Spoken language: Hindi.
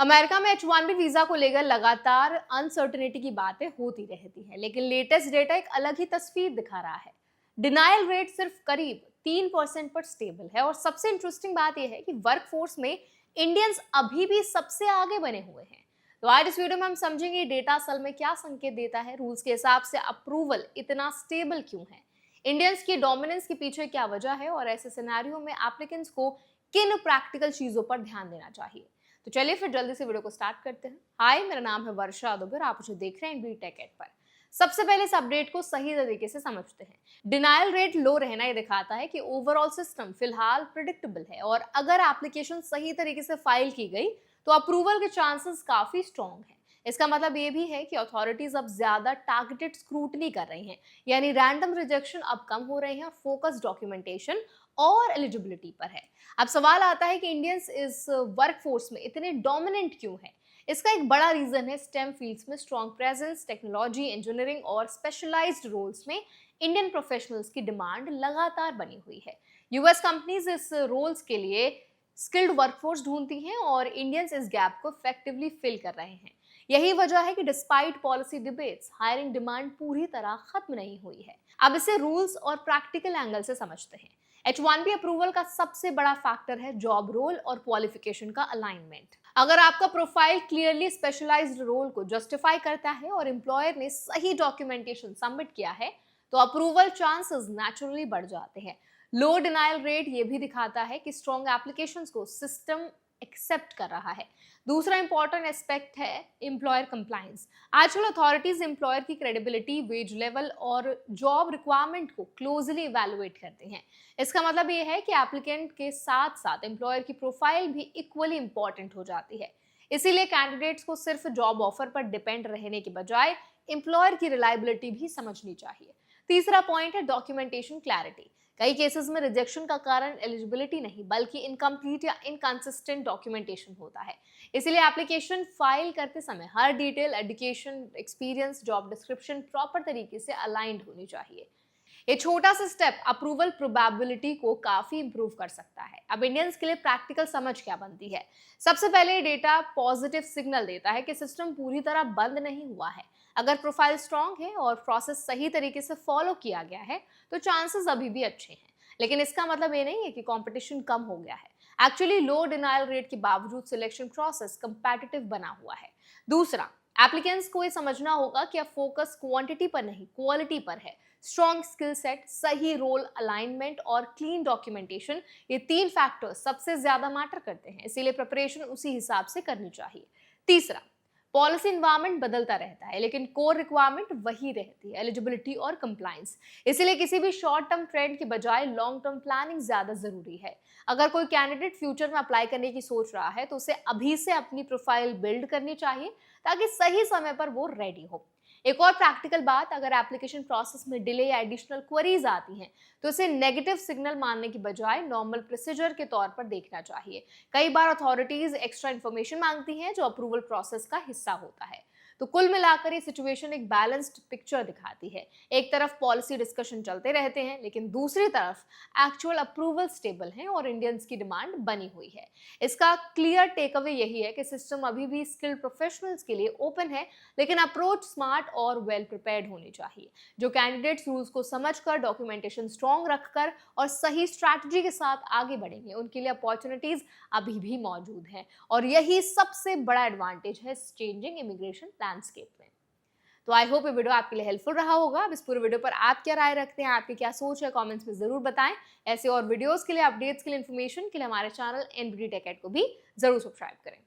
अमेरिका में H-1B वीजा को लेकर लगातार अनसर्टेनिटी की बातें होती रहती हैं, लेकिन लेटेस्ट डेटा एक अलग ही तस्वीर दिखा रहा है। डिनायल रेट सिर्फ करीब 3% पर स्टेबल है और सबसे इंटरेस्टिंग बात यह है कि वर्कफोर्स में इंडियंस अभी भी सबसे आगे बने हुए हैं। तो आज इस वीडियो में हम समझेंगे ये डेटा असल में क्या संकेत देता है, रूल्स के हिसाब से अप्रूवल इतना स्टेबल क्यों है, इंडियंस की डोमिनेंस के पीछे क्या वजह है और ऐसे सिनेरियो में एप्लीकेंट्स को किन प्रैक्टिकल चीजों पर ध्यान देना चाहिए। तो चलिए फिर जल्दी से वीडियो को स्टार्ट करते हैं। हाय, मेरा नाम है वर्षा दुबे, आप मुझे देख रहे हैं एनबीडी टेक एड पर। सबसे पहले इस अपडेट को सही तरीके से समझते हैं। डिनायल रेट लो रहना ये दिखाता है कि ओवरऑल सिस्टम फिलहाल प्रिडिक्टेबल है और अगर एप्लीकेशन सही तरीके से फाइल की गई तो अप्रूवल के चांसेस काफी स्ट्रॉन्ग हैं। इसका मतलब ये भी है कि अथॉरिटीज अब ज्यादा टारगेटेड स्क्रूटनी कर रही हैं, यानी रैंडम रिजेक्शन अब कम हो रहे हैं, फोकस डॉक्यूमेंटेशन और एलिजिबिलिटी पर है। अब सवाल आता है कि इंडियंस इस वर्कफोर्स में इतने डोमिनेंट क्यों है। इसका एक बड़ा रीजन है स्टेम फील्ड्स में स्ट्रॉन्ग प्रेजेंस, टेक्नोलॉजी, इंजीनियरिंग और स्पेशलाइज्ड रोल्स में इंडियन प्रोफेशनल्स की डिमांड लगातार बनी हुई है। यूएस कंपनीज इस रोल्स के लिए स्किल्ड वर्कफोर्स ढूंढती हैं और इंडियंस इस गैप को इफेक्टिवली फिल कर रहे हैं। यही वजह है कि despite policy debates, hiring demand पूरी तरह खत्म नहीं हुई है। अब इसे रूल्स और प्रैक्टिकल एंगल से समझते हैं। H-1B अप्रूवल का सबसे बड़ा फैक्टर है जॉब रोल और क्वालिफिकेशन का अलाइनमेंट। अगर आपका प्रोफाइल क्लियरली स्पेशलाइज्ड रोल को जस्टिफाई करता है और एम्प्लॉयर ने सही डॉक्यूमेंटेशन सबमिट किया है तो अप्रूवल चांसेस नेचुरली बढ़ जाते हैं। लो डिनायल रेट ये भी दिखाता है कि स्ट्रॉन्ग एप्लीकेशंस को सिस्टम एक्सेप्ट कर रहा है। दूसरा इंपॉर्टेंट एस्पेक्ट है एम्प्लॉयर कंप्लायंस। आजकल अथॉरिटीज एम्प्लॉयर की क्रेडिबिलिटी, वेज लेवल और जॉब रिक्वायरमेंट को क्लोजली इवैल्यूएट करते हैं। इसका मतलब ये है कि एप्लीकेंट के साथ साथ एम्प्लॉयर की प्रोफाइल भी इक्वली इंपॉर्टेंट हो जाती है। इसीलिए कैंडिडेट्स को सिर्फ जॉब ऑफर पर डिपेंड रहने के बजाय एम्प्लॉयर की रिलायबिलिटी भी समझनी चाहिए। तीसरा पॉइंट है डॉक्यूमेंटेशन क्लैरिटी। कई केसेस में रिजेक्शन का कारण एलिजिबिलिटी नहीं बल्कि इनकम्प्लीट या इनकंसिस्टेंट डॉक्यूमेंटेशन होता है। इसलिए एप्लीकेशन फाइल करते समय हर detail, education, experience, job description proper तरीके से अलाइंड होनी चाहिए। ये छोटा सा स्टेप अप्रूवल प्रोबेबिलिटी को काफी इंप्रूव कर सकता है। अब इंडियंस के लिए प्रैक्टिकल समझ क्या बनती है। सबसे पहले डेटा पॉजिटिव सिग्नल देता है कि सिस्टम पूरी तरह बंद नहीं हुआ है। अगर प्रोफाइल स्ट्रांग है और प्रोसेस सही तरीके से फॉलो किया गया है तो चांसेस अभी भी अच्छे हैं, लेकिन इसका मतलब ये नहीं है कि कंपटीशन कम हो गया है। एक्चुअली लो डिनायल रेट के बावजूद सिलेक्शन प्रोसेस कंपेटिटिव बना हुआ है। दूसरा, एप्लीकेंट्स को ये समझना होगा कि अब फोकस क्वांटिटी पर नहीं क्वालिटी पर है। स्ट्रॉन्ग स्किल सेट, सही रोल अलाइनमेंट और क्लीन डॉक्यूमेंटेशन, ये तीन फैक्टर्स सबसे ज्यादा मैटर करते हैं, इसीलिए प्रिपरेशन उसी हिसाब से करनी चाहिए। तीसरा, पॉलिसी इन्वायरमेंट बदलता रहता है लेकिन कोर रिक्वायरमेंट वही रहती है, एलिजिबिलिटी और कंप्लायंस। इसीलिए किसी भी शॉर्ट टर्म ट्रेंड के बजाय लॉन्ग टर्म प्लानिंग ज्यादा जरूरी है। अगर कोई कैंडिडेट फ्यूचर में अप्लाई करने की सोच रहा है तो उसे अभी से अपनी प्रोफाइल बिल्ड करनी चाहिए ताकि सही समय पर वो रेडी हो। एक और प्रैक्टिकल बात, अगर एप्लीकेशन प्रोसेस में डिले या एडिशनल क्वेरीज आती हैं तो इसे नेगेटिव सिग्नल मानने की बजाय नॉर्मल प्रोसीजर के तौर पर देखना चाहिए। कई बार अथॉरिटीज एक्स्ट्रा इन्फॉर्मेशन मांगती हैं जो अप्रूवल प्रोसेस का हिस्सा होता है। तो कुल मिलाकर ये सिचुएशन एक बैलेंस्ड पिक्चर दिखाती है। एक तरफ पॉलिसी डिस्कशन चलते रहते हैं लेकिन दूसरी तरफ एक्चुअल अप्रूवल स्टेबल है और इंडियंस की डिमांड बनी हुई है। इसका क्लियर टेक अवे यही है कि सिस्टम अभी भी स्किल्ड प्रोफेशनल्स के लिए ओपन है, लेकिन अप्रोच स्मार्ट और वेल प्रिपेयर्ड होनी चाहिए। जो कैंडिडेट्स रूल्स को समझकर, डॉक्यूमेंटेशन स्ट्रॉन्ग रखकर और सही स्ट्रैटेजी के साथ आगे बढ़ेंगे उनके लिए अपॉर्चुनिटीज अभी भी मौजूद हैं और यही सबसे बड़ा एडवांटेज है चेंजिंग इमिग्रेशन लैंडस्केप में। तो आई होप ये वीडियो आपके लिए हेल्पफुल रहा होगा। अब इस पूरे वीडियो पर आप क्या राय रखते हैं, आपकी क्या सोच है, कमेंट्स में जरूर बताएं। ऐसे और वीडियोस के लिए, अपडेट्स के लिए, इन्फॉर्मेशन के लिए हमारे चैनल एनबीडी टेक एड को भी जरूर सब्सक्राइब करें।